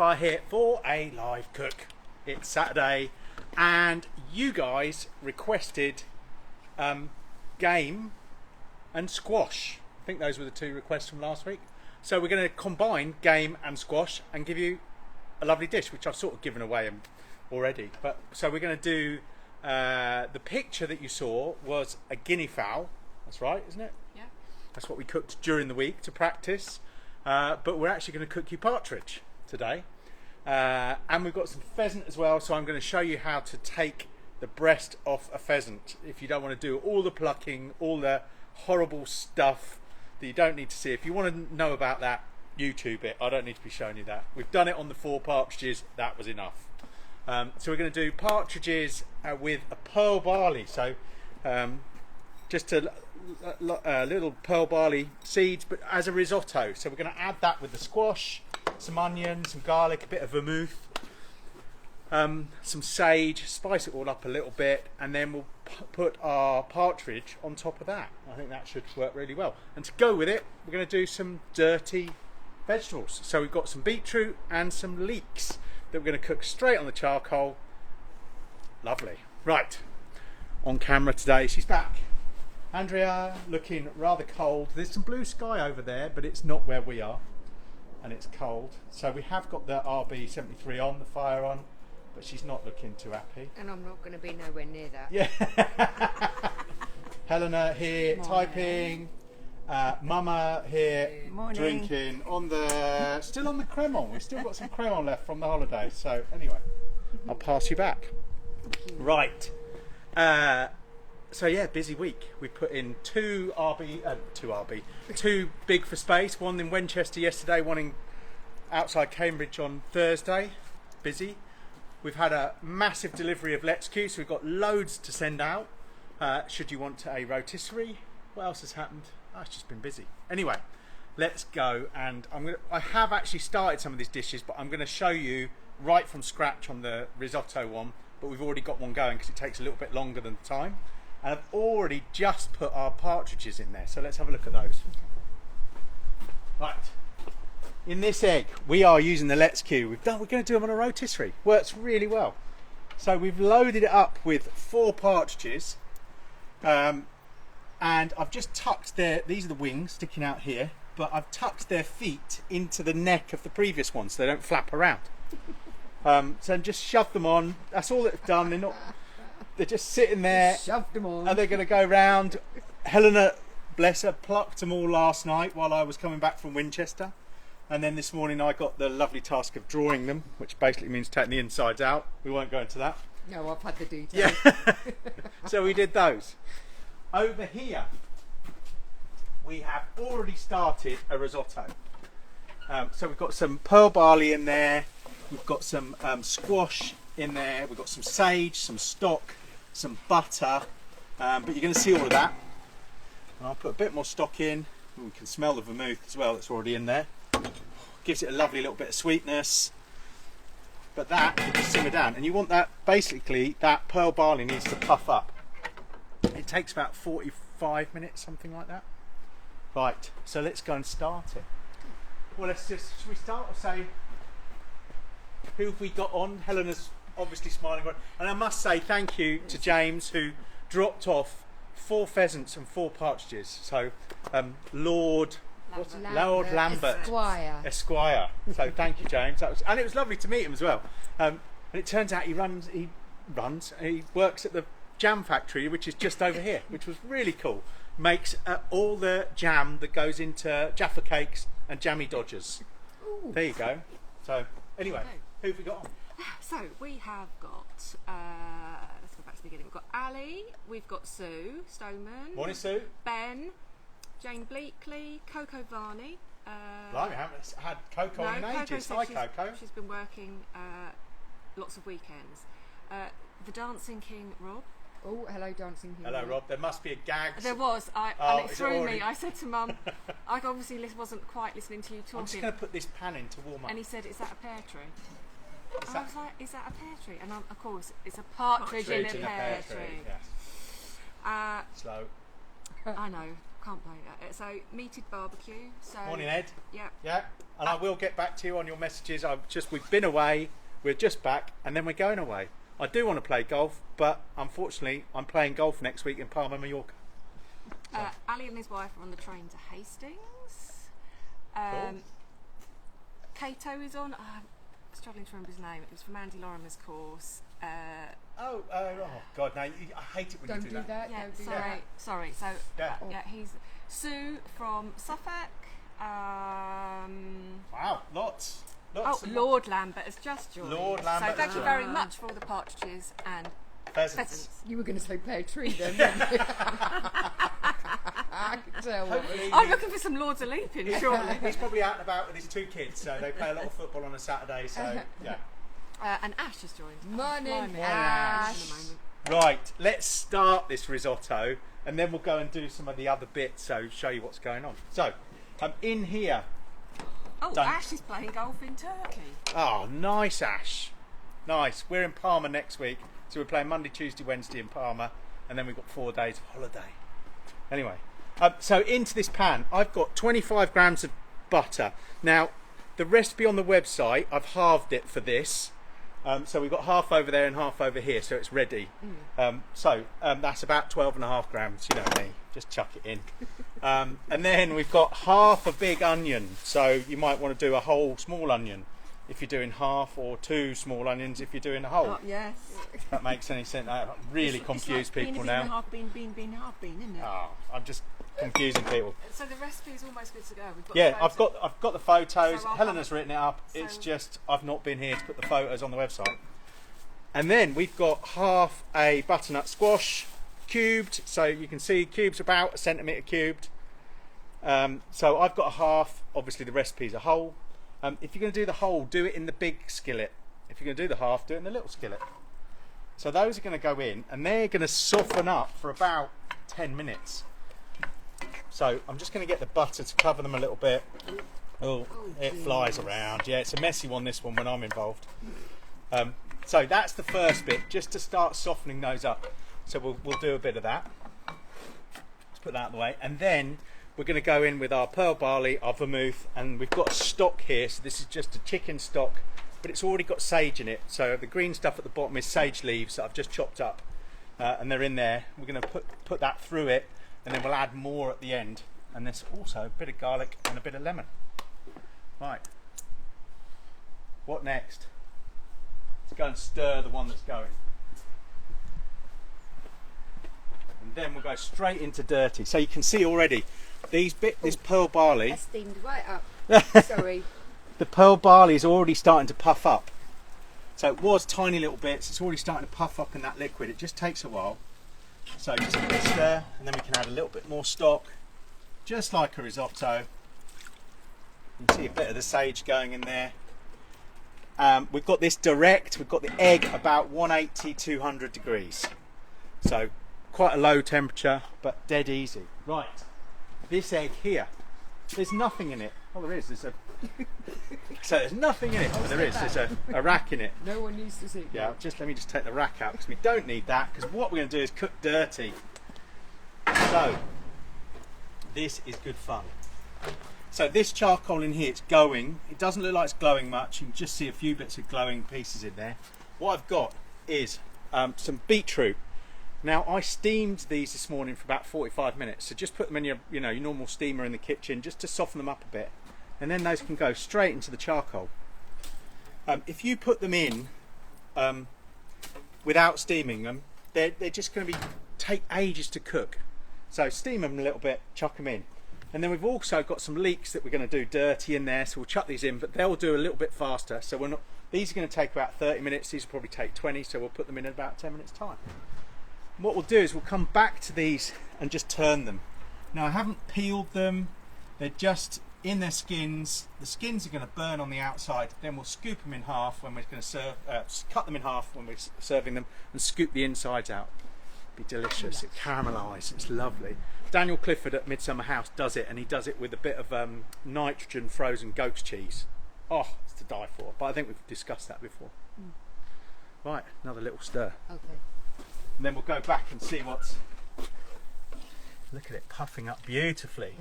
campfire here for a live cook. It's Saturday and you guys requested game and squash. I think those were the two requests from last week. So we're going to combine game and squash and give you a lovely dish, which I've sort of given away already. But so we're going to do the picture that you saw was a guinea fowl. That's right, isn't it? Yeah. That's what we cooked during the week to practice. But we're actually going to cook you partridge today. And we've got some pheasant as well, so I'm going to show you how to take the breast off a pheasant if you don't want to do all the plucking, all the horrible stuff that you don't need to see. If you want to know about that, YouTube it. I don't need to be showing you that. We've done it on the 4 partridges. That was enough. So we're going to do partridges with a pearl barley. So just a little pearl barley seeds, but as a risotto. So we're going to add that with the squash, some onion, some garlic, a bit of vermouth, some sage, spice it all up a little bit, and then we'll put our partridge on top of that. I think that should work really well. And to go with it, we're going to do some dirty vegetables. So we've got some beetroot and some leeks that we're going to cook straight on the charcoal. Lovely. Right, on camera today, she's back. Andrea, looking rather cold. There's some blue sky over there, but it's not where we are, and it's cold. So we have got the RB73 on, the fire on, but she's not looking too happy. And I'm not going to be nowhere near that. Yeah. Helena here, Morning. typing. Mama here, Morning. drinking. Still on the cremon. We've still got some cremon left from the holidays. So anyway, I'll pass you back. Right. So yeah, busy week. We put in two big for space. One in Winchester yesterday, one in outside Cambridge on Thursday. Busy. We've had a massive delivery of Let's Q, so we've got loads to send out. Should you want a rotisserie? What else has happened? Oh, it's just been busy. Anyway, let's go. And I have actually started some of these dishes, but I'm going to show you right from scratch on the risotto one. But we've already got one going because it takes a little bit longer than time. And I've already just put our partridges in there, so let's have a look at those. Right, in this egg we are using the Let's Q. We're going to do them on a rotisserie. Works really well. So we've loaded it up with 4 partridges, and I've just tucked these are the wings sticking out here, but I've tucked their feet into the neck of the previous one so they don't flap around. So just shove them on. That's all it's done. They're just sitting there, Shoved them on. and they're going to go round. Helena, bless her, plucked them all last night while I was coming back from Winchester. And then this morning I got the lovely task of drawing them, which basically means taking the insides out. We won't go into that. No, I've had the details. Yeah. So we did those. Over here, we have already started a risotto. So we've got some pearl barley in there. We've got some squash in there. We've got some sage, some stock, some butter, but you're going to see all of that. And I'll put a bit more stock in. Ooh, you can smell the vermouth as well, that's already in there. Gives it a lovely little bit of sweetness. But that will just simmer down, and you want that, basically, that pearl barley needs to puff up. It takes about 45 minutes, something like that. Right, so let's go and start it. Well, should we start or say, who have we got on? Helena's obviously smiling. And I must say thank you to James, who dropped off 4 pheasants and 4 partridges. So Lord Lambert Esquire. So thank you, James. And it was lovely to meet him as well. And it turns out he works at the jam factory, which is just over here, which was really cool. Makes all the jam that goes into Jaffa cakes and jammy dodgers. Ooh. There you go. So anyway, who have we got on? So we have got, let's go back to the beginning. We've got Ali, we've got Sue Stoneman. Morning, Sue. Ben, Jane Bleakley, Coco Varney. Blimey, I haven't had Coco in ages. Hi, Coco. She's been working lots of weekends. The Dancing King, Rob. Oh, hello, Dancing King. Hello, Rob. There must be a gag. There was, and it threw me. I said to Mum, I obviously wasn't quite listening to you talking. I'm just going to put this pan in to warm up. And he said, "Is that a pear tree?" I was like, "Is that a pear tree?" And of course, it's a partridge in a pear tree. Yes. Slow. I know. Can't play that. So meated barbecue. So Morning, Ed. Yeah. Yeah, and I will get back to you on your messages. We've been away, we're just back, and then we're going away. I do want to play golf, but unfortunately, I'm playing golf next week in Palma, Mallorca. Ali and his wife are on the train to Hastings. Cool. Cato is on. I'm struggling to remember his name. It was from Andy Lorimer's course. Oh God, no! I hate it when Don't you do that. Yeah, Don't do sorry. So Yeah. he's Sue from Suffolk. Wow, lots. Oh, Lord Lambert has just joined. Lord Lambert So thank has you joined. very much for all the partridges and Pheasants. You were going to say play a tree then, weren't you? I can tell. Hopefully I'm looking for some Lords of Leaping, surely. he's probably out and about with his 2 kids, so they play a lot of football on a Saturday. So yeah. And Ash has joined. Morning, Blimey. Ash. In a moment. Right, let's start this risotto, and then we'll go and do some of the other bits. So show you what's going on. So I'm in here. Oh, Done. Ash is playing golf in Turkey. Oh, nice, Ash. Nice. We're in Palma next week, so we're playing Monday, Tuesday, Wednesday in Palma, and then we've got 4 days of holiday. Anyway, so into this pan, I've got 25 grams of butter. Now, the recipe on the website, I've halved it for this. So we've got half over there and half over here, so it's ready. That's about 12.5 grams, you know me, just chuck it in. And then we've got half a big onion, so you might want to do a whole small onion if you're doing half, or 2 small onions if you're doing a whole. Oh, yes. If that makes any sense. I really confuse people now. Half bean, half bean, isn't it? Oh, I'm just confusing people. So the recipe is almost good to go. We've got Yeah, the I've got the photos. So I'll Helena's written it up. So- It's just I've not been here to put the photos on the website. And then we've got half a butternut squash cubed, so you can see cubes about 1 centimetre cubed. So I've got a half. Obviously the recipe's a whole. If you're going to do the whole, do it in the big skillet. If you're going to do the half, do it in the little skillet. So those are going to go in, and they're going to soften up for about 10 minutes. So I'm just going to get the butter to cover them a little bit. Oh, it flies around. Yeah, it's a messy one, this one, when I'm involved. So that's the first bit, just to start softening those up. So we'll do a bit of that. Let's put that out of the way. And then we're going to go in with our pearl barley, our vermouth, and we've got a stock here. So this is just a chicken stock, but it's already got sage in it. So the green stuff at the bottom is sage leaves that I've just chopped up, and they're in there. We're going to put that through it, and then we'll add more at the end. And there's also a bit of garlic and a bit of lemon. Right. What next? Let's go and stir the one that's going. And then we'll go straight into dirty. So you can see already this pearl barley. I steamed right up. Sorry. The pearl barley is already starting to puff up. So it was tiny little bits. It's already starting to puff up in that liquid. It just takes a while. So just a bit of stir, and then we can add a little bit more stock, just like a risotto. You can see a bit of the sage going in there. We've got this direct. We've got the egg about 180, 200 degrees. So quite a low temperature, but dead easy. Right. This egg here, there's nothing in it. Oh, there is. So there's nothing in it. Oh, there is. There's a rack in it. No one needs to see. Yeah, let me just take the rack out, because we don't need that, because what we're going to do is cook dirty. So this is good fun. So this charcoal in here, it's going. It doesn't look like it's glowing much. You can just see a few bits of glowing pieces in there. What I've got is some beetroot. Now I steamed these this morning for about 45 minutes. So just put them in your normal steamer in the kitchen, just to soften them up a bit, and then those can go straight into the charcoal. If you put them in without steaming them, they're just going to take ages to cook. So steam them a little bit, chuck them in. And then we've also got some leeks that we're going to do dirty in there, so we'll chuck these in, but they'll do a little bit faster. So these are going to take about 30 minutes, these will probably take 20, so we'll put them in about 10 minutes time. And what we'll do is we'll come back to these and just turn them. Now I haven't peeled them, they're just in their skins. The skins are going to burn on the outside, then we'll scoop them in half when we're going to cut them in half when we're serving them, and scoop the insides out. Be delicious. It caramelizes, it's lovely. Daniel Clifford at Midsummer House does it, and he does it with a bit of nitrogen frozen goat's cheese. Oh, it's to die for. But I think we've discussed that before. Right, another little stir. Okay. And then we'll go back and see what's Look at it puffing up beautifully.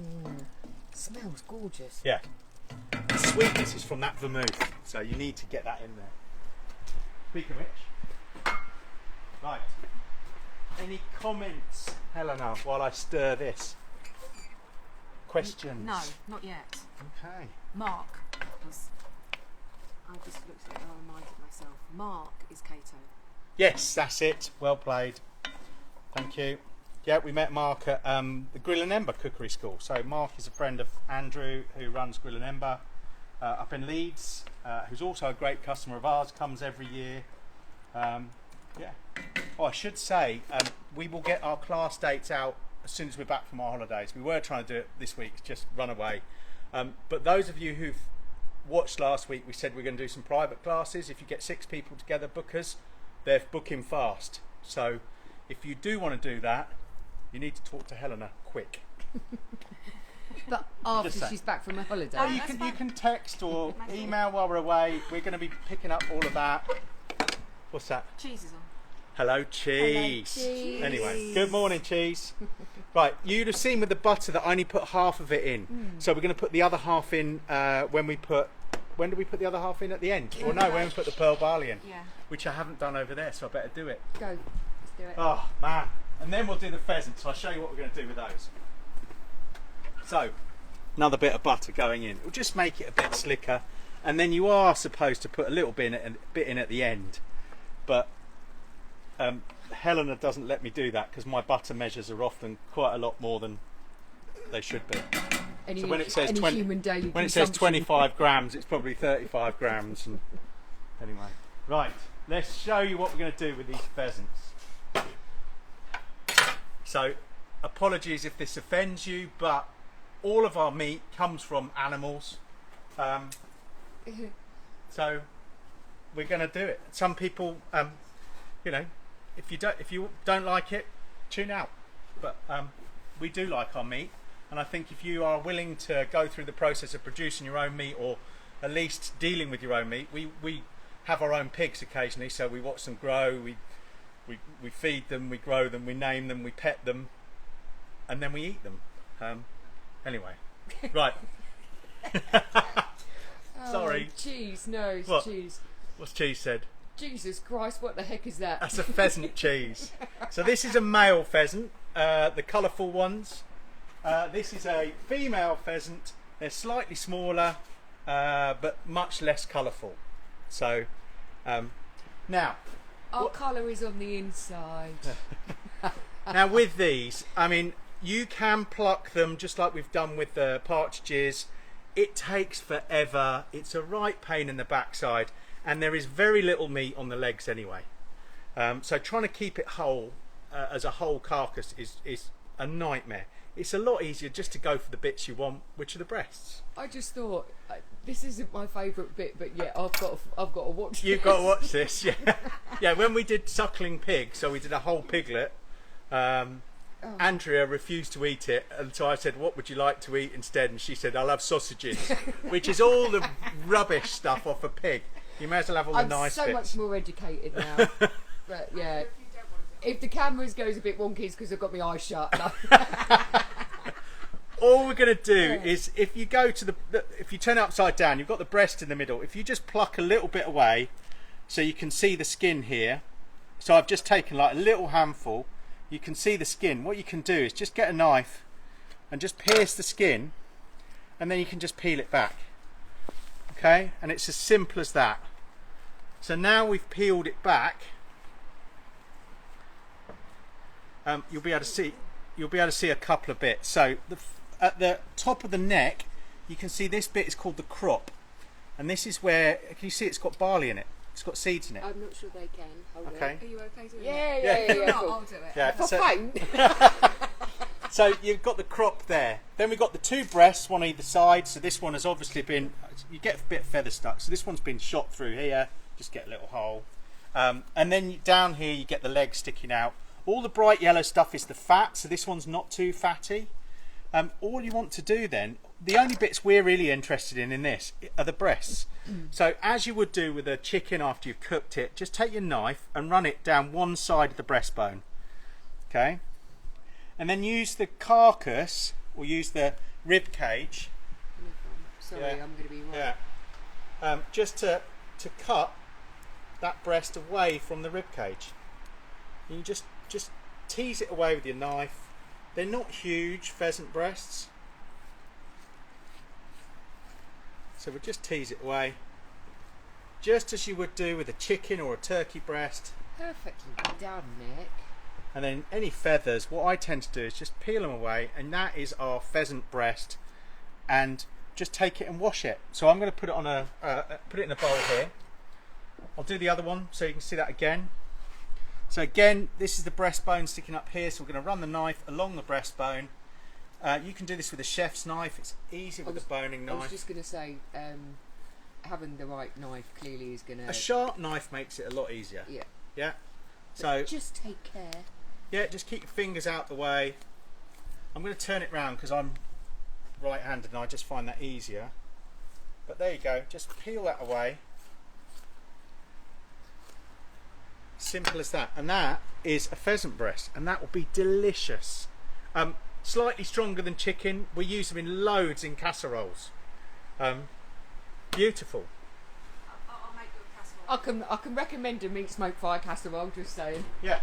Smells gorgeous. Yeah. The sweetness is from that vermouth, so you need to get that in there. Speaking of which, right. Any comments, Helena, while I stir this? Questions? No, not yet. Okay. Mark was. I just looked at it and I reminded myself. Mark is Cato. Yes, that's it. Well played. Thank you. Yeah, we met Mark at the Grill and Ember Cookery School. So Mark is a friend of Andrew, who runs Grill and Ember up in Leeds, who's also a great customer of ours, comes every year. Yeah. Oh, I should say, we will get our class dates out as soon as we're back from our holidays. We were trying to do it this week, it's just run away. But those of you who've watched last week, we said we're going to do some private classes. If you get 6 people together, bookers, they're booking fast. So if you do want to do that, you need to talk to Helena quick. But after she's back from her holiday. Well, you can text or email while we're away. We're going to be picking up all of that. What's that? Cheese is on. Hello, Cheese. Hello, Cheese. Anyway, good morning, Cheese. Right, you'd have seen with the butter that I only put half of it in. So we're going to put the other half in when do we put the other half in at the end? Or no, when we put the pearl barley in. Yeah. Which I haven't done over there, so I better do it. Go. Let's do it. Oh, man. And then we'll do the pheasants. So I'll show you what we're going to do with those. So, another bit of butter going in. It'll just make it a bit slicker. And then you are supposed to put a little bit in at the end. But Helena doesn't let me do that because my butter measures are often quite a lot more than they should be. So when it says 25 grams, it's probably 35 grams. And anyway, right, let's show you what we're going to do with these pheasants. So, apologies if this offends you, but all of our meat comes from animals. So we're going to do it. Some people, you know, if you don't like it, tune out. But we do like our meat. And I think if you are willing to go through the process of producing your own meat, or at least dealing with your own meat, we have our own pigs occasionally, so we watch them grow, we feed them, we grow them, we name them, we pet them, and then we eat them. Anyway, right. Sorry. Oh, cheese, no, it's What? cheese. What's Cheese said? Jesus Christ, what the heck is that? That's a pheasant, Cheese. So this is a male pheasant, the colourful ones. This is a female pheasant. They're slightly smaller, but much less colourful. So, now... Our colour is on the inside. Now with these, I mean, you can pluck them just like we've done with the partridges. It takes forever. It's a right pain in the backside, and there is very little meat on the legs anyway. So trying to keep it whole as a whole carcass is a nightmare. It's a lot easier just to go for the bits you want, which are the breasts. I just thought, this isn't my favourite bit, but yeah, I've got to watch You've this. got to watch this, yeah. Yeah, when we did suckling pig, so we did a whole piglet, Andrea refused to eat it, and so I said, what would you like to eat instead? And she said, I'll have sausages, which is all the rubbish stuff off a pig. You may as well have all the nice I'm so bits. much more educated now. But yeah, if the cameras goes a bit wonky, it's because I've got my eyes shut. All we're going to do is, if you go to if you turn it upside down, you've got the breast in the middle. If you just pluck a little bit away, so you can see the skin here. So I've just taken like a little handful. You can see the skin. What you can do is just get a knife and just pierce the skin, and then you can just peel it back. Okay, and it's as simple as that. So now we've peeled it back. You'll be able to see a couple of bits. So at the top of the neck, you can see this bit is called the crop, and this is where, can you see it's got barley in it? It's got seeds in it. I'm not sure they can. Hold Okay. Are you okay doing Yeah. Cool. Cool. I'll do it. Yeah. For So, faint. so you've got the crop there. Then we've got the 2 breasts, one either side. So this one has obviously been, you get a bit of feather stuck. So this one's been shot through here. Just get a little hole. And then down here you get the legs sticking out. All the bright yellow stuff is the fat, so this one's not too fatty. All you want to do then, the only bits we're really interested in this are the breasts. So as you would do with a chicken after you've cooked it, just take your knife and run it down one side of the breastbone. Okay? and then use the carcass or use the rib cage. Sorry, Yeah. I'm going to be right. Yeah. Just to cut that breast away from the rib cage. You just tease it away with your knife. They're not huge pheasant breasts, so we'll just tease it away, just as you would do with a chicken or a turkey breast. Perfectly done, Nick. And then any feathers, what I tend to do is just peel them away, and that is our pheasant breast. And just take it and wash it. So I'm going to put it on put it in a bowl here. I'll do the other one so you can see that again. So again, this is the breastbone sticking up here, so we're going to run the knife along the breastbone. You can do this with a chef's knife. It's easy with a boning knife. I was just going to say, having the right knife clearly is going to... A sharp knife makes it a lot easier. Yeah. Yeah. But So just take care. yeah, just keep your fingers out the way. I'm going to turn it round because I'm right-handed and I just find that easier. But there you go. Just peel that away. Simple as that. And that is a pheasant breast, and that will be delicious. Slightly stronger than chicken. We use them in loads in casseroles. Beautiful. I'll make you a casserole. I can recommend a meat smoke fire casserole, just saying. Yeah.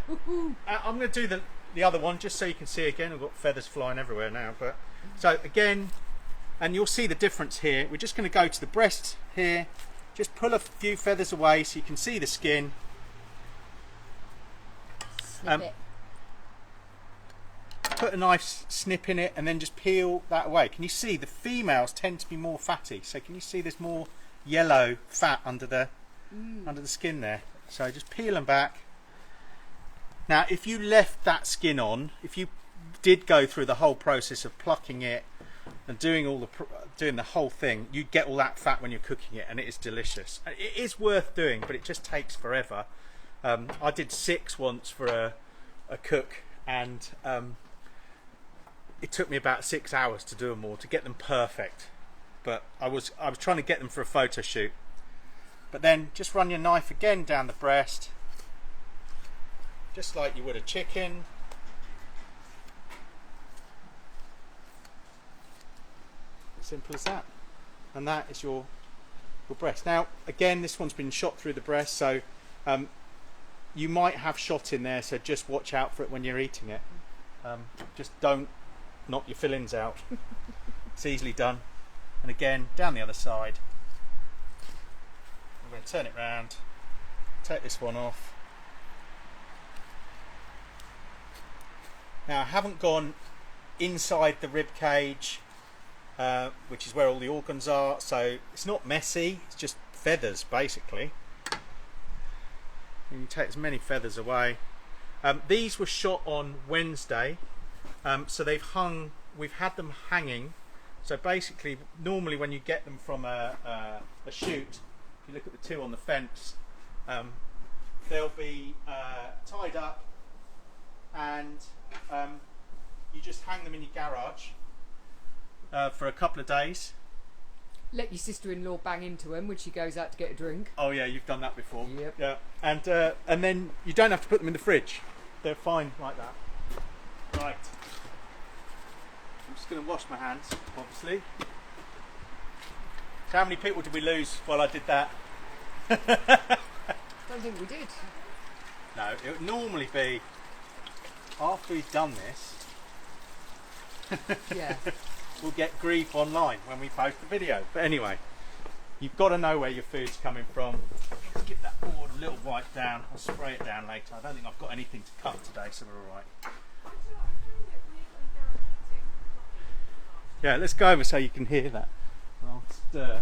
I'm going to do the other one just so you can see again. I've got feathers flying everywhere now. But so again, and you'll see the difference here. We're just going to go to the breast here. Just pull a few feathers away so you can see the skin. Snip it. Put a nice snip in it and then just peel that away. Can you see the females tend to be more fatty? So can you see there's more yellow fat under the skin there? So just peel them back. Now if you left that skin on, if you did go through the whole process of plucking it and doing the whole thing, you get all that fat when you're cooking it, and it is delicious. It is worth doing, but it just takes forever. I did 6 once for a cook, and it took me about 6 hours to do them all, to get them perfect. But I was trying to get them for a photo shoot. But then just run your knife again down the breast, just like you would a chicken. Simple as that. And that is your breast. Now again, this one's been shot through the breast, so you might have shot in there, so just watch out for it when you're eating it. Just don't knock your fillings out. It's easily done. And again, down the other side. I'm going to turn it round, take this one off. Now I haven't gone inside the rib cage, which is where all the organs are, so it's not messy, it's just feathers basically. And you take as many feathers away. These were shot on Wednesday, so we've had them hanging. So basically, normally when you get them from a shoot, if you look at the 2 on the fence, they'll be tied up, and you just hang them in your garage for a couple of days. Let your sister-in-law bang into them when she goes out to get a drink. Oh yeah, you've done that before. Yep. Yeah, and then you don't have to put them in the fridge. They're fine like that. Right. I'm just going to wash my hands, obviously. So how many people did we lose while I did that? Don't think we did. No, it would normally be after we've done this. Yeah. We'll get grief online when we post the video. But anyway, you've got to know where your food's coming from. Let's give that board a little wipe down. I'll spray it down later. I don't think I've got anything to cut today, so we're all right. Yeah, let's go over so you can hear that. I'll stir.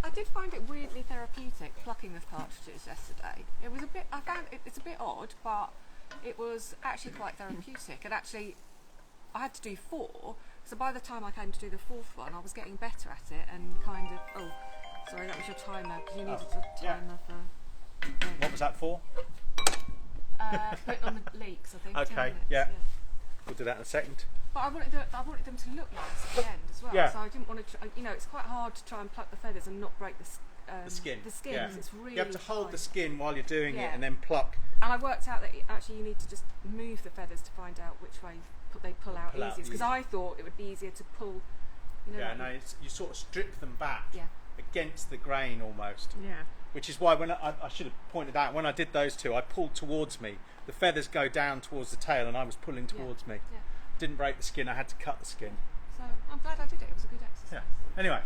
I did find it weirdly therapeutic plucking the partridges yesterday. It was a bit. I found it's a bit odd, but it was actually quite therapeutic. And actually, I had to do 4. So by the time I came to do the 4th one, I was getting better at it and kind of. Oh, sorry, that was your timer because you needed a timer for. What was that for? Put on the leeks, I think. 10 Okay, minutes, yeah. We'll do that in a second. But I wanted them to look nice at the end as well. Yeah. So I didn't want to. It's quite hard to try and pluck the feathers and not break the skin. The skin, Yeah. 'cause it's really. You have to hold fine. the skin while you're doing it Yeah. and then pluck. And I worked out that actually you need to just move the feathers to find out which way they pull out Pull out easier. Because easy. I thought it would be easier to pull. You know, Yeah, like no, you sort of strip them back Yeah. against the grain almost. Yeah. Which is why when I should have pointed out, when I did those two, I pulled towards me. The feathers go down towards the tail and I was pulling towards me. Yeah. Didn't break the skin, I had to cut the skin. So I'm glad I did it. It was a good exercise. Yeah. Anyway,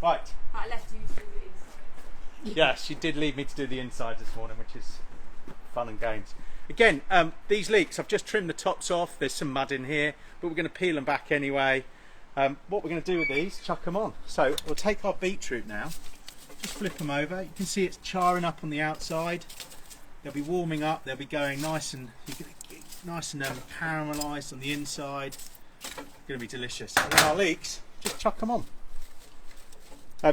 right. But I left you to do the inside. Yeah, she did leave me to do the inside this morning, which is fun and games. Again, these leeks, I've just trimmed the tops off. There's some mud in here, but we're going to peel them back anyway. What we're going to do with these, chuck them on. So we'll take our beetroot now, just flip them over. You can see it's charring up on the outside. They'll be warming up. They'll be going nice and caramelised on the inside. Going to be delicious. And then our leeks, just chuck them on.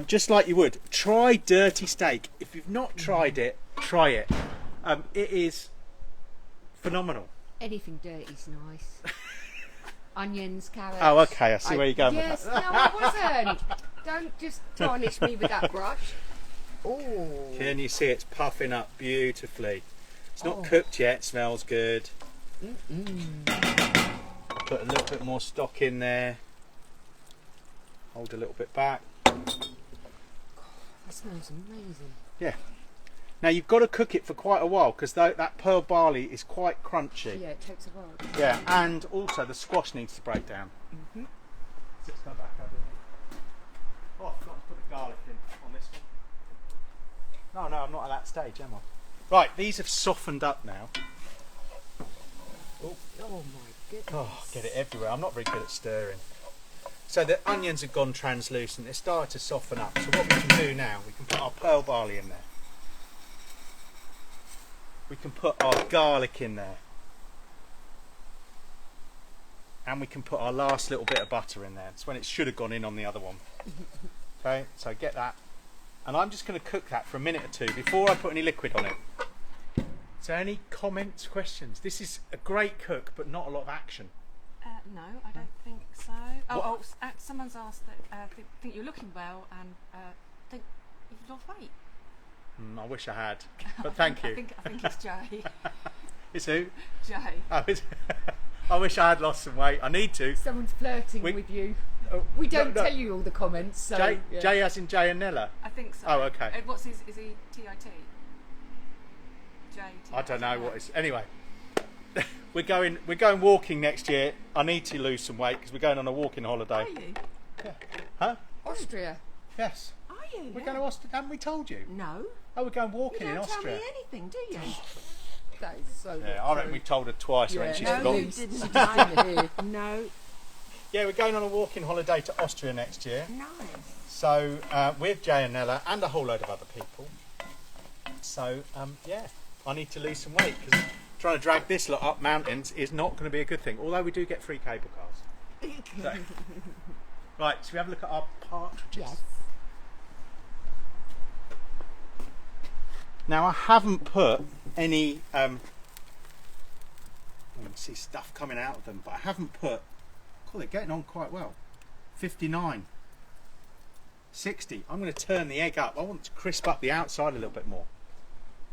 Just like you would. Try dirty steak. If you've not tried it, try it. It is phenomenal. Anything dirty's nice. Onions, carrots. Oh, okay. I see where you're going yes, with that. no, I wasn't. Don't just tarnish me with that brush. Oh. Can you see it's puffing up beautifully? It's not Oh. cooked yet. Smells good. Mm-mm. Put a little bit more stock in there. Hold a little bit back. That smells amazing. Yeah. Now you've got to cook it for quite a while because that pearl barley is quite crunchy. Yeah, it takes a while. Yeah, and also the squash needs to break down. Mm-hmm. Let's go back over here. Oh, I forgot to put the garlic in on this one. No, I'm not at that stage, am I? Right, these have softened up now. Oh my goodness. Oh, get it everywhere. I'm not very good at stirring. So the onions have gone translucent. They started to soften up. So what we can do now, we can put our pearl barley in there. We can put our garlic in there. And we can put our last little bit of butter in there. It's when it should have gone in on the other one. Okay, so get that. And I'm just going to cook that for a minute or two before I put any liquid on it. So any comments, questions? This is a great cook, but not a lot of action. No, I don't think so. Someone's asked that think you're looking well and think you've lost weight. I wish I had, but thank you. I think it's Jay. It's who? Jay. Oh, I wish I had lost some weight. I need to. Someone's flirting with you. Oh, We don't no. tell you all the comments. So, Jay, yeah. Jay as in Jay and Nella. I think so. Oh, okay. What's his? Is he TIT? Jay. I don't know what it's. Anyway, we're going walking next year. I need to lose some weight because we're going on a walking holiday. Are you? Yeah. Huh? Austria. Yes. Are you? We're going to Austria. Haven't we told you? No. Oh, we're going You walking in don't tell Austria. me anything, do you? That is so Yeah, I reckon we told her twice when she's forgotten. you didn't. didn't. No. Yeah, we're going on a walking holiday to Austria next year. Nice. So with Jay and Nella and a whole load of other people. So yeah, I need to lose some weight because trying to drag this lot up mountains is not going to be a good thing. Although we do get free cable cars. So, right, so we have a look at our partridges. Yes. Now I haven't put any. I can see stuff coming out of them, but I haven't put. They're getting on quite well. 59. 60. I'm going to turn the egg up. I want to crisp up the outside a little bit more.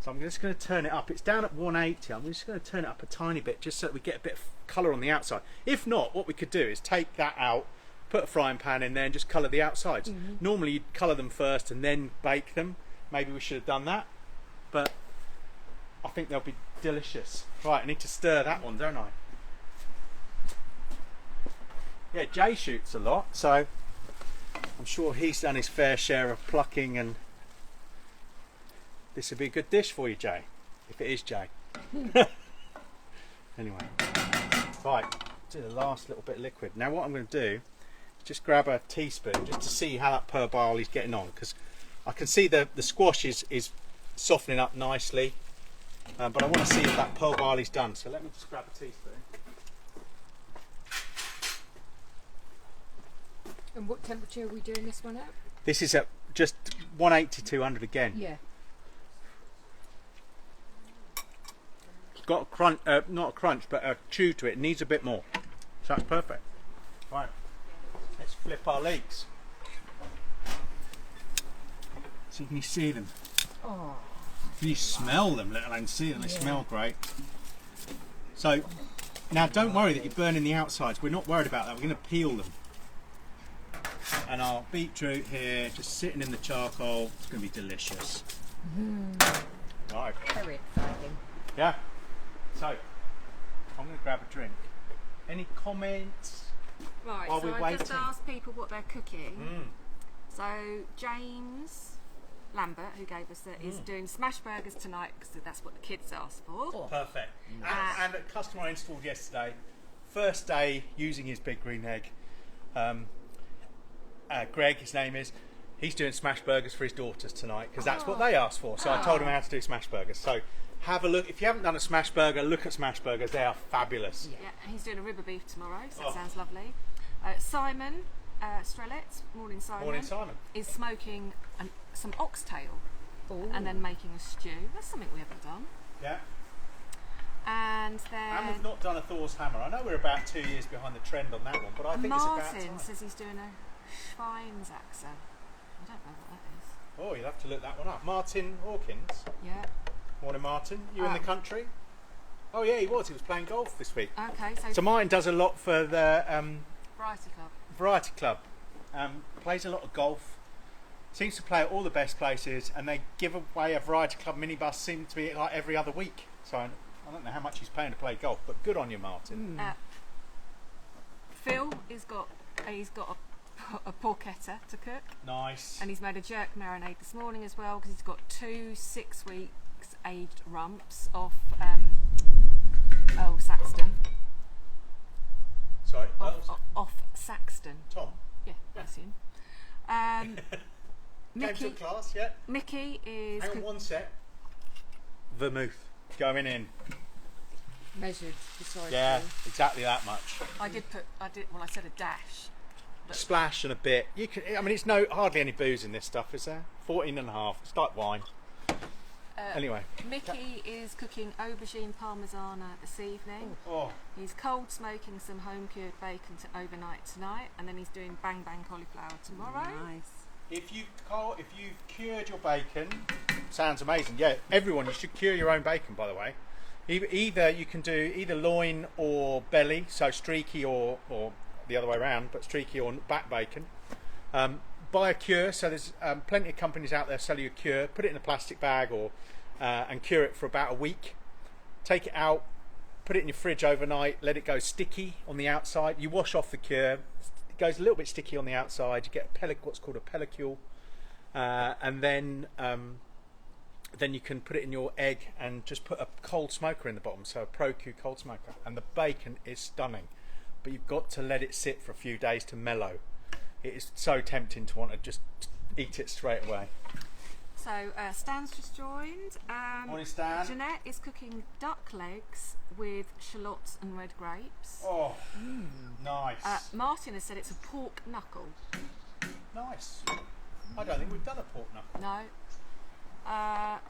So I'm just going to turn it up. It's down at 180. I'm just going to turn it up a tiny bit just so that we get a bit of colour on the outside. If not, what we could do is take that out, put a frying pan in there and just colour the outsides. Normally you'd colour them first and then bake them. Maybe we should have done that. But I think they'll be delicious. Right, I need to stir that one, don't I? Yeah, Jay shoots a lot, so I'm sure he's done his fair share of plucking, and this would be a good dish for you, Jay, if it is Jay. Anyway, right, do the last little bit of liquid. Now what I'm going to do is just grab a teaspoon just to see how that pearl barley's getting on, because I can see the squash is softening up nicely, but I want to see if that pearl barley's done, so let me just grab a teaspoon. And what temperature are we doing this one at? This is at just 180, 200 again. Yeah. It's got a crunch, not a crunch, but a chew to it. It needs a bit more. So that's perfect. Right, let's flip our leeks. So can you see them? Oh. Can you smell them, let alone see them? They smell great. So Now don't worry that you're burning the outsides. We're not worried about that. We're going to peel them. And our beetroot here, just sitting in the charcoal. It's going to be delicious. Right. Very exciting. Yeah. So, I'm going to grab a drink. Any comments? Right, While so we're I just waiting. asked people what they're cooking. So James Lambert, who gave us that, is doing smash burgers tonight because that's what the kids asked for. Oh. Perfect. And a customer I installed yesterday, first day using his big green egg. Greg, his name is. He's doing smash burgers for his daughters tonight because that's what they asked for. So I told him how to do smash burgers. So have a look. If you haven't done a smash burger, look at smash burgers. They are fabulous. Yeah, and he's doing a ribber beef tomorrow, so that sounds lovely. Simon Strelitz, morning Simon, is smoking some oxtail and then making a stew. That's something we haven't done. Yeah. And then And we've not done a Thor's hammer. I know we're about 2 years behind the trend on that one, but I think it's about Martin time. says he's doing a Schweinsachse. I don't know what that is. Oh, you'll have to look that one up. Martin Hawkins. Yeah. Morning, Martin. You in the country? Oh yeah, he was. He was playing golf this week. Okay, So Martin does a lot for the Variety Club. Variety Club. Plays a lot of golf. Seems to play at all the best places, and they give away a Variety Club minibus. Seems to be like every other week. So I don't know how much he's paying to play golf, but good on you, Martin. Phil he's got a porchetta to cook, Nice. and he's made a jerk marinade this morning as well because he's got 2 6 weeks aged rumps off Saxton. Sorry. Off Saxton. Tom. Yeah, that's him. Came Mickey, to class yet? Mickey is. Hang on one sec. Vermouth going in. Measured precisely. Yeah, exactly that much. I said a dash. Splash and a bit. You can. I mean, it's hardly any booze in this stuff, is there? 14.5. It's like wine. Anyway. Mickey is cooking aubergine parmigiana this evening. Oh. He's cold smoking some home cured bacon overnight tonight, and then he's doing bang bang cauliflower tomorrow. Nice. If you've cured your bacon, sounds amazing. Yeah, everyone, you should cure your own bacon, by the way. Either you can do either loin or belly, so streaky or the other way around, but streaky or back bacon. Buy a cure. So there's plenty of companies out there selling you a cure. Put it in a plastic bag and cure it for about a week. Take it out, put it in your fridge overnight. Let it go sticky on the outside. You wash off the cure. It goes a little bit sticky on the outside. You get what's called a pellicule, and then you can put it in your egg and just put a cold smoker in the bottom, so a Pro-Q cold smoker, and the bacon is stunning. But you've got to let it sit for a few days to mellow. It is so tempting to want to just eat it straight away. So Stan's just joined. Morning, Stan. Jeanette is cooking duck legs with shallots and red grapes. Oh, nice. Martin has said it's a pork knuckle. Nice. I don't think we've done a pork knuckle. No.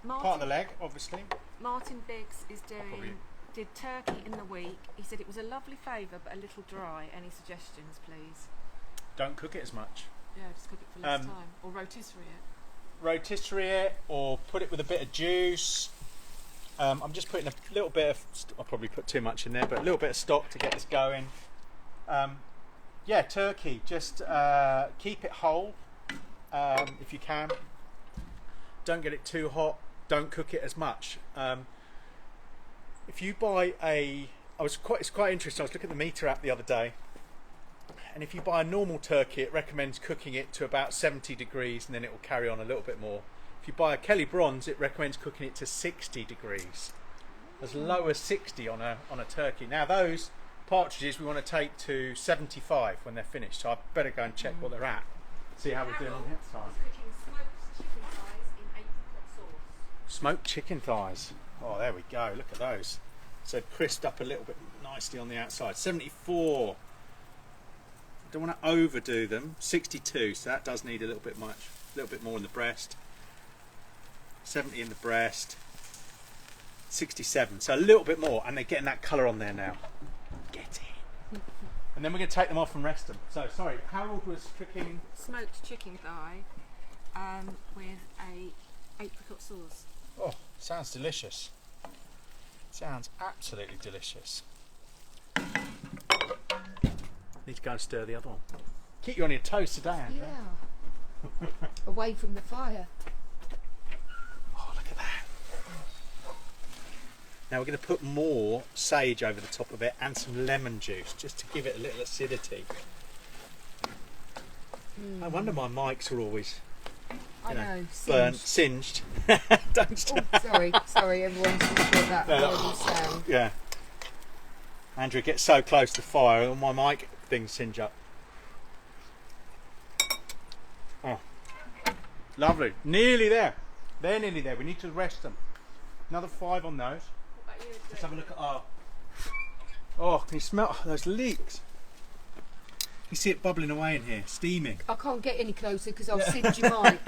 Martin, Part of the leg, obviously. Martin Biggs did turkey in the week. He said it was a lovely flavour but a little dry. Any suggestions, please? Don't cook it as much. Yeah, just cook it for less time. Or rotisserie it. Rotisserie it, or put it with a bit of juice. I'm just putting a little bit of, I'll probably put too much in there, but a little bit of stock to get this going. Yeah, turkey, just keep it whole if you can. Don't get it too hot, don't cook it as much. If you buy it's quite interesting, I was looking at the meter app the other day, and if you buy a normal turkey, it recommends cooking it to about 70 degrees and then it will carry on a little bit more. If you buy a Kelly Bronze, it recommends cooking it to 60 degrees, as low as 60 on a turkey. Now those partridges we want to take to 75 when they're finished, so I better go and check what they're at, see how we're doing on that side. Cooking smoked chicken thighs in apricot sauce. Smoked chicken thighs. Oh, there we go. Look at those. So crisped up a little bit nicely on the outside. 74. Don't want to overdo them. 62. So that does need a little bit more in the breast. 70 in the breast. 67. So a little bit more, and they're getting that colour on there now. Get in. And then we're going to take them off and rest them. So sorry, Harold was cooking Smoked chicken thigh with a apricot sauce. Oh, sounds delicious. Sounds absolutely delicious. Need to go and stir the other one. Keep you on your toes today, Andrea. Yeah. Away from the fire. Oh, look at that. Now we're going to put more sage over the top of it and some lemon juice just to give it a little acidity. I wonder my mics are always burnt, singed. Don't stop. Oh, sorry, everyone's just got that horrible sound. Yeah. Andrew gets so close to fire and my mic things singe up. Oh, lovely. Nearly there. They're nearly there. We need to rest them. Another 5 on those. Let's have a look at Oh, can you smell those leeks? You see it bubbling away in here, steaming. I can't get any closer because I'll singe your mic.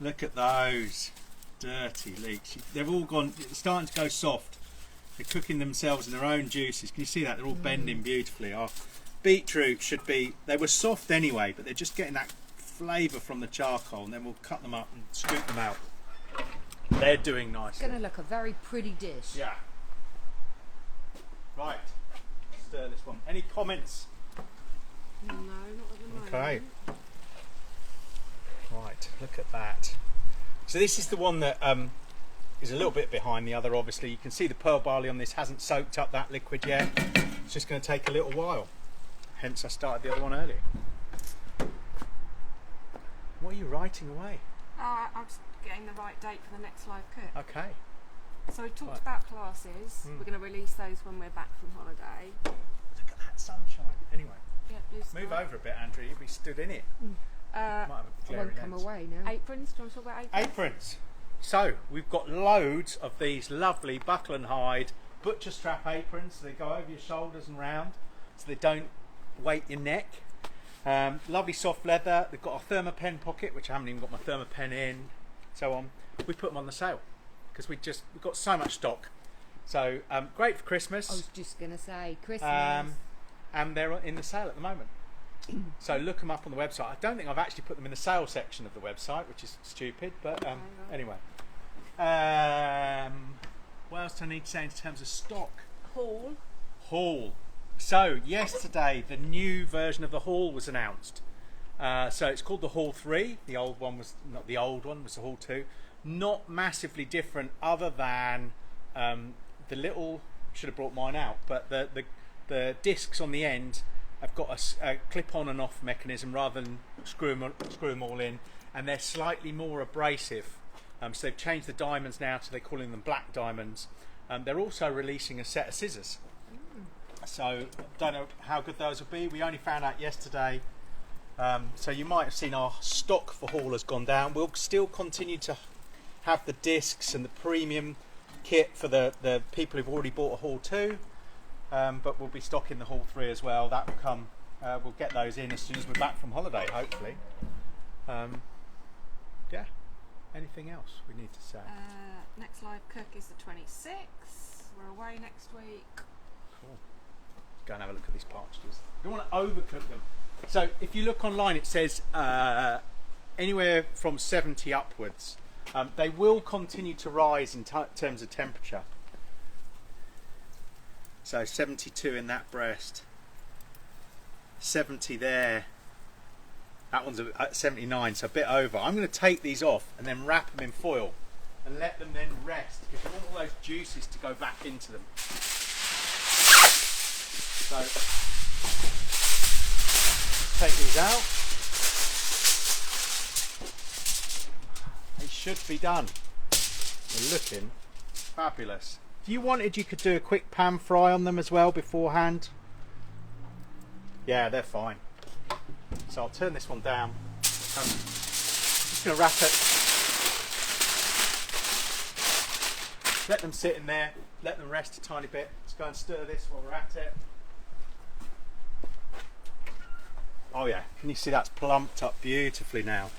Look at those dirty leeks. They've all gone, it's starting to go soft. They're cooking themselves in their own juices. Can you see that? They're all bending beautifully. Our beetroot should be, they were soft anyway, but they're just getting that flavour from the charcoal, and then we'll cut them up and scoop them out. They're doing nicely. It's going to look a very pretty dish. Yeah. Right. Stir this one. Any comments? No, not at the moment. Okay. Right, look at that. So this is the one that is a little bit behind the other, obviously. You can see the pearl barley on this hasn't soaked up that liquid yet. It's just going to take a little while. Hence I started the other one earlier. What are you writing away? I'm just getting the right date for the next live cook. Okay. So we talked about classes. We're going to release those when we're back from holiday. Look at that sunshine. Anyway, Yeah, move over a bit, Andrew. You'll be stood in it. Might have a I glaring won't come lens. away now. Aprons. Do you want to talk about aprons? Aprons. So we've got loads of these lovely buckle and hide butcher strap aprons. So they go over your shoulders and round, so they don't weight your neck. Lovely soft leather. They've got a thermopen pocket, which I haven't even got my thermopen in. So on. We put them on the sale because we've got so much stock. So great for Christmas. I was just going to say Christmas. And they're in the sale at the moment. So look them up on the website. I don't think I've actually put them in the sale section of the website, which is stupid, but anyway. What else do I need to say in terms of stock? Haul. So yesterday the new version of the haul was announced. So it's called the Haul 3. The old one was not the old one, was the Haul 2. Not massively different other than the little, should have brought mine out, but the discs on the end have got a clip on and off mechanism rather than screw them all in, and they're slightly more abrasive. So they've changed the diamonds now to they're calling them black diamonds. They're also releasing a set of scissors. So don't know how good those will be. We only found out yesterday. So you might have seen our stock for haul has gone down. We'll still continue to have the discs and the premium kit for the people who've already bought a haul 2. But we'll be stocking the haul 3 as well. That will come. We'll get those in as soon as we're back from holiday, hopefully. Yeah. Anything else we need to say? Next live cook is the 26th. We're away next week. Cool. Go and have a look at these partridges. You don't want to overcook them. So if you look online, it says anywhere from 70 upwards. They will continue to rise in terms of temperature. So 72 in that breast, 70 there. That one's at 79, so a bit over. I'm going to take these off and then wrap them in foil and let them then rest because you want all those juices to go back into them. So let's take these out. They should be done. They're looking fabulous. If you wanted, you could do a quick pan fry on them as well beforehand. Yeah, they're fine. So I'll turn this one down. I'm just going to wrap it. Let them sit in there. Let them rest a tiny bit. Let's go and stir this while we're at it. Oh yeah, can you see that's plumped up beautifully now?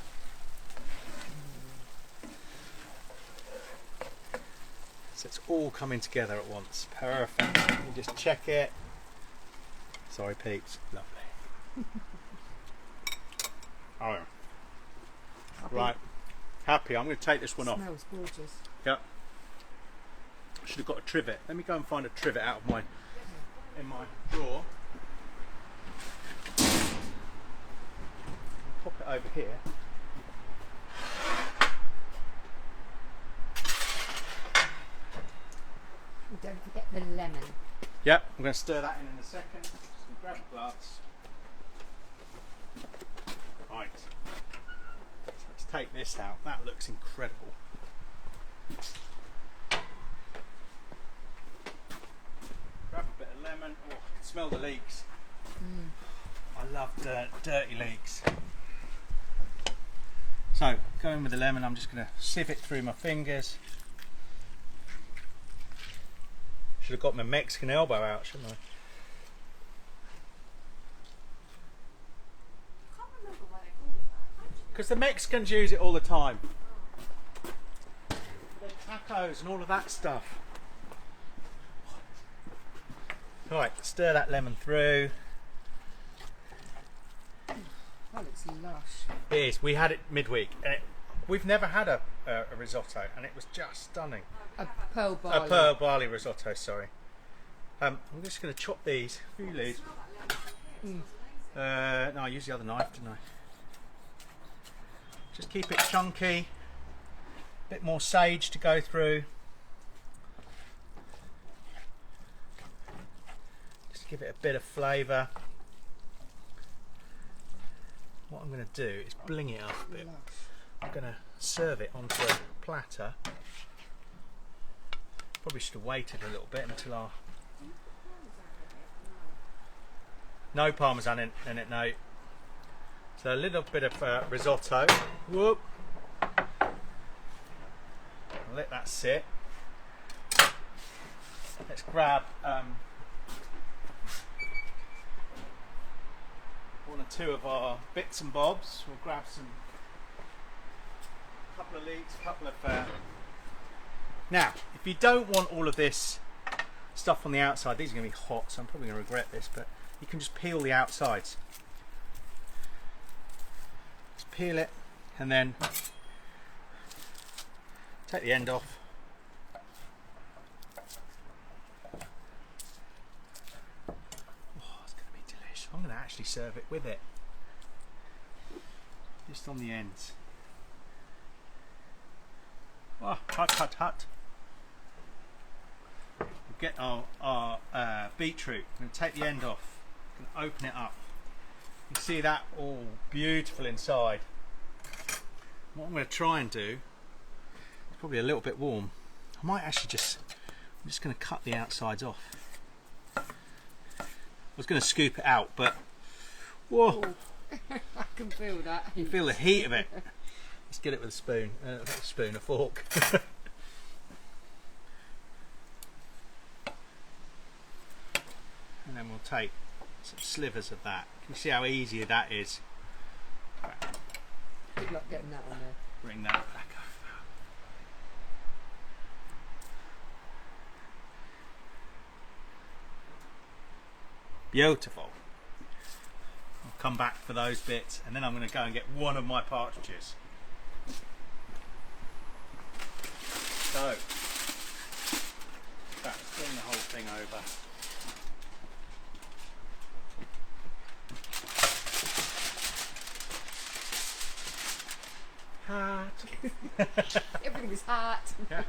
So it's all coming together at once. Perfect. You just check it. Sorry, peeps. Lovely. Oh, right. Happy. I'm going to take this one off. Smells gorgeous. Yep. Should have got a trivet. Let me go and find a trivet out of in my drawer. pop it over here. And don't forget the lemon. Yep, I'm going to stir that in a second. Just grab a glass. Right. So let's take this out. That looks incredible. Grab a bit of lemon. Oh, I can smell the leeks. I love dirty leeks. So, going with the lemon, I'm just going to sieve it through my fingers. Should have got my Mexican elbow out, shouldn't I? Because the Mexicans use it all the time. For their tacos and all of that stuff. Right, stir that lemon through. Oh, it's lush. It is. We had it midweek. We've never had a risotto, and it was just stunning. A pearl barley. A pearl barley risotto, sorry. I'm just going to chop these. A few leaves. No, I used the other knife, didn't I? Just keep it chunky. A bit more sage to go through. Just give it a bit of flavour. What I'm going to do is bling it up a bit. I'm going to serve it onto a platter. Probably should have waited a little bit until our... No parmesan in it, no. So a little bit of risotto. Whoop. I'll let that sit. Let's grab one or two of our bits and bobs. We'll grab a couple of leeks, a couple of... Now, if you don't want all of this stuff on the outside, these are going to be hot, so I'm probably going to regret this, but you can just peel the outsides. Just peel it and then take the end off. Oh, it's going to be delicious. I'm going to actually serve it with it. Just on the ends. Oh, hut, hut, hut. We'll get our beetroot. I'm going to take the end off. I'm going to open it up. You can see that all beautiful inside. What I'm going to try and do, it's probably a little bit warm. I might actually I'm just going to cut the outsides off. I was going to scoop it out, but whoa! I can feel that. You feel the heat of it. Let's get it with a spoon. A fork. And then we'll take some slivers of that. Can you see how easy that is? Good luck getting that on there. Bring that back over. Beautiful. I'll come back for those bits, and then I'm going to go and get one of my partridges. So, bring the whole thing over. Hot. Everything is hot. Yeah.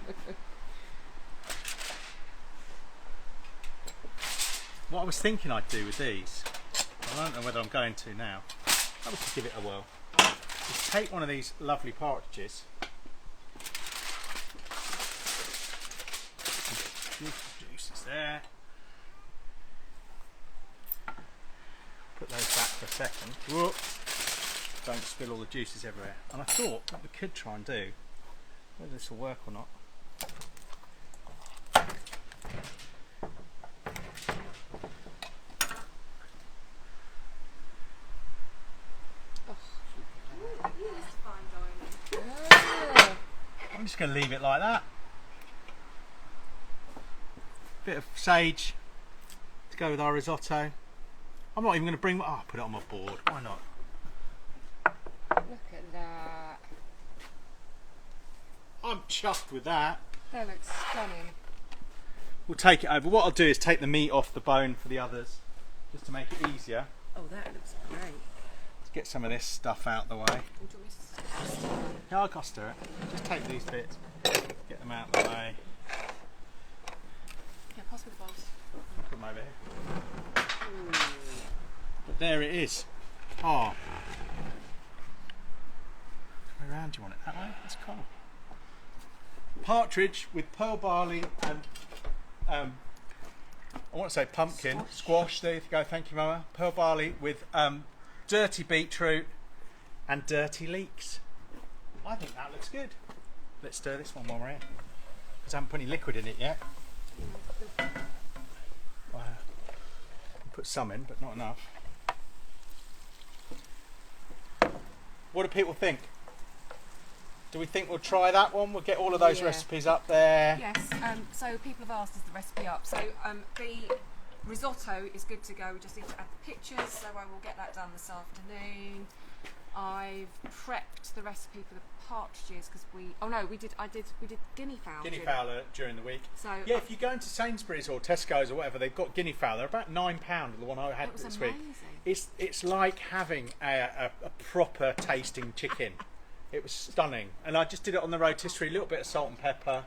What I was thinking I'd do with these, I don't know whether I'm going to now. I'll just give it a whirl. Just take one of these lovely partridges. Juices there. Put those back for a second. Whoop. Don't spill all the juices everywhere. And I thought what we could try and do, whether this will work or not. I'm just going to leave it like that. Bit of sage to go with our risotto. I'm not even going to bring. Oh, I'll put it on my board. Why not? Look at that. I'm chuffed with that. That looks stunning. We'll take it over. What I'll do is take the meat off the bone for the others, just to make it easier. Oh, that looks great. Let's get some of this stuff out the way. Would you want me to stir? Yeah, I can stir it. Just take these bits, get them out the way. Yeah, pass me the bowls. Put them over here. But there it is. Oh. Which way around do you want it? That way? That's cool. Partridge with pearl barley and I want to say pumpkin, squash. There you go, thank you, Mama. Pearl barley with dirty beetroot and dirty leeks. I think that looks good. Let's stir this one while we're here, because I haven't put any liquid in it yet. I'll put some in, but not enough. What do people think? Do we think we'll try that one? We'll get all of those recipes up there. Yes, so people have asked us the recipe up. So the risotto is good to go. We just need to add the pictures, so I will get that done this afternoon. I've prepped the recipe for the partridges because we did guinea fowl. Guinea fowl during the week. So yeah, if you go into Sainsbury's or Tesco's or whatever, they've got guinea fowl. They're about £9. The one I had this week. It's like having a proper tasting chicken. It was stunning, and I just did it on the rotisserie. A little bit of salt and pepper.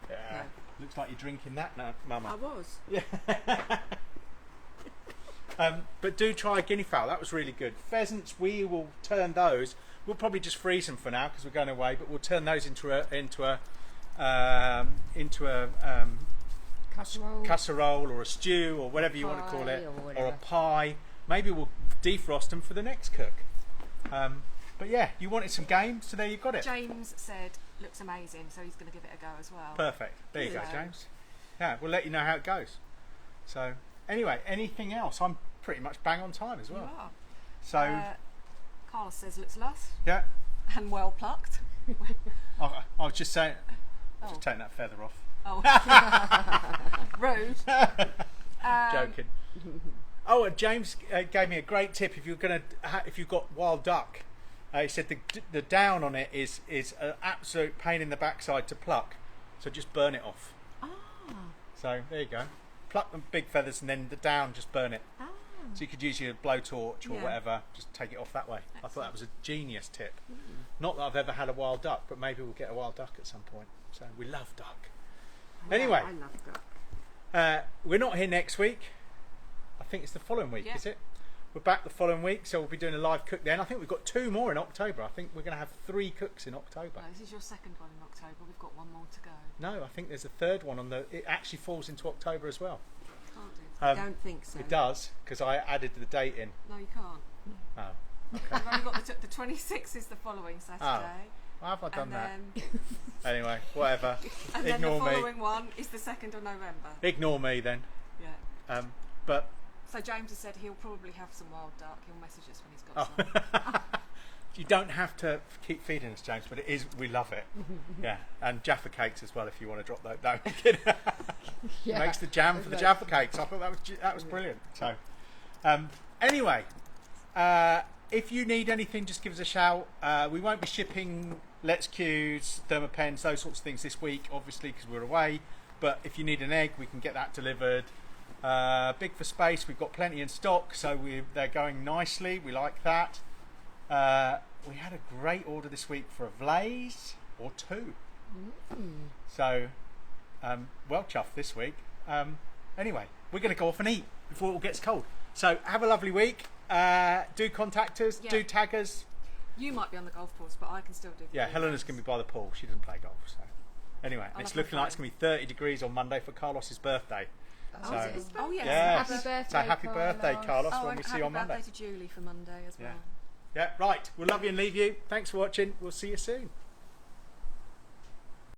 Yeah. Looks like you're drinking that now, Mama. I was. Yeah. But do try guinea fowl. That was really good. Pheasants, we will turn those. We'll probably just freeze them for now because we're going away. But we'll turn those into a casserole or a stew or whatever you want to call it, or a pie. Maybe we'll defrost them for the next cook. But yeah, you wanted some game, so there you've got it. James said looks amazing, so he's going to give it a go as well. Perfect. There you go, James. Yeah, we'll let you know how it goes. So anyway, anything else? I'm pretty much bang on time as well. You are. So Carlos says looks lush. Yeah. And well plucked. I was just saying, just taking that feather off. Oh. Rude. Joking. Oh, and James gave me a great tip. If you've got wild duck, he said the down on it is an absolute pain in the backside to pluck. So just burn it off. Ah. So there you go. Pluck the big feathers and then the down, just burn it. Ah. So you could use your blowtorch or whatever, just take it off that way. Excellent. I thought that was a genius tip. Not that I've ever had a wild duck, but maybe we'll get a wild duck at some point. So we love duck. Anyway, I love duck. we're not here next week. I think it's the following week, is it? We're back the following week, so we'll be doing a live cook then. I think we've got 2 more in October. I think we're going to have 3 cooks in October. No, this is your second one in October. We've got 1 more to go. No, I think there's a 3rd one on the. It actually falls into October as well. Can't do. I don't think so. It does, because I added the date in. No, you can't. Oh, okay. We've only got the 26th is the following Saturday. Why have I done that? Then, Anyway, whatever. and Ignore then the me. following one is the 2nd of November. Ignore me then. Yeah. But So James has said he'll probably have some wild duck. He'll message us when he's got some. you don't have to keep feeding us, James, but it is. We love it. Yeah, and Jaffa cakes as well. If you want to drop that down, makes the jam for the Jaffa cakes. I thought that was brilliant. So, anyway, if you need anything, just give us a shout. We won't be shipping Let's Q's, Thermopens, those sorts of things this week, obviously, because we're away. But if you need an egg, we can get that delivered. Big for space, we've got plenty in stock, so they're going nicely. We like that. We had a great order this week for a Vlaze or 2. So, well chuffed this week. Anyway, we're going to go off and eat before it all gets cold. So have a lovely week. Do contact us, do tag us. You might be on the golf course, but I can still do. Yeah, Helena's going to be by the pool. She doesn't play golf, so anyway, it's looking like it's going to be 30 degrees on Monday for Carlos's birthday. Oh, So, oh yes. yes. Happy birthday, So happy birthday, Carlos, Oh, when and we see happy you on Monday. birthday to Julie for Monday as well. Yeah, right. We'll love you and leave you. Thanks for watching. We'll see you soon.